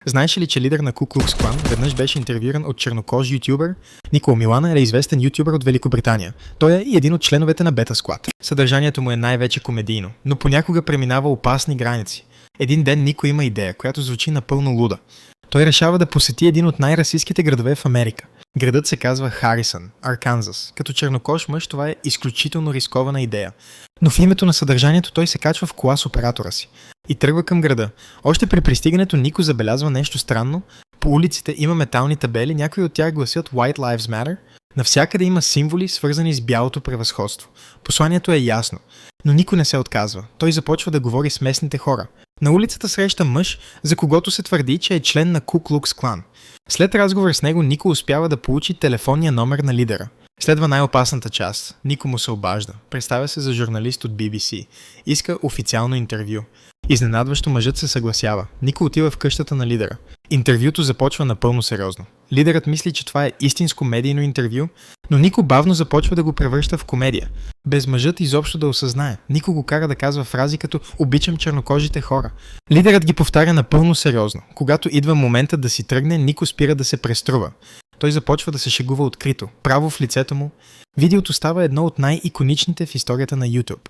Знаеш ли, че лидер на Ку Клукс Клан веднъж беше интервюиран от чернокож ютубър? Никола Милана е известен ютубър от Великобритания. Той е и един от членовете на Бета Склад. Съдържанието му е най-вече комедийно, но понякога преминава опасни граници. Един ден Нико има идея, която звучи напълно луда. Той решава да посети един от най-расистските градове в Америка. Градът се казва Харисън, Арканзас. Като чернокож мъж това е изключително рискована идея. Но в името на съдържанието той се качва в кола с оператора си и тръгва към града. Още при пристигането Нико забелязва нещо странно. По улиците има метални табели, някои от тях гласят White Lives Matter. Навсякъде има символи, свързани с бялото превъзходство. Посланието е ясно, но Нико не се отказва. Той започва да говори с местните хора. На улицата среща мъж, за когото се твърди, че е член на Ку Клукс Клан. След разговор с него, Нико успява да получи телефонния номер на лидера. Следва най-опасната част. Нико му се обажда. Представя се за журналист от BBC. Иска официално интервю. Изненадващо мъжът се съгласява. Нико отива в къщата на лидера. Интервюто започва напълно сериозно. Лидерът мисли, че това е истинско медийно интервю, но Нико бавно започва да го превръща в комедия. Без мъжът изобщо да осъзнае. Нико го кара да казва фрази като "обичам чернокожите хора". Лидерът ги повтаря напълно сериозно. Когато идва момента да си тръгне, Нико спира да се преструва. Той започва да се шегува открито, право в лицето му. Видеото става едно от най-иконичните в историята на YouTube.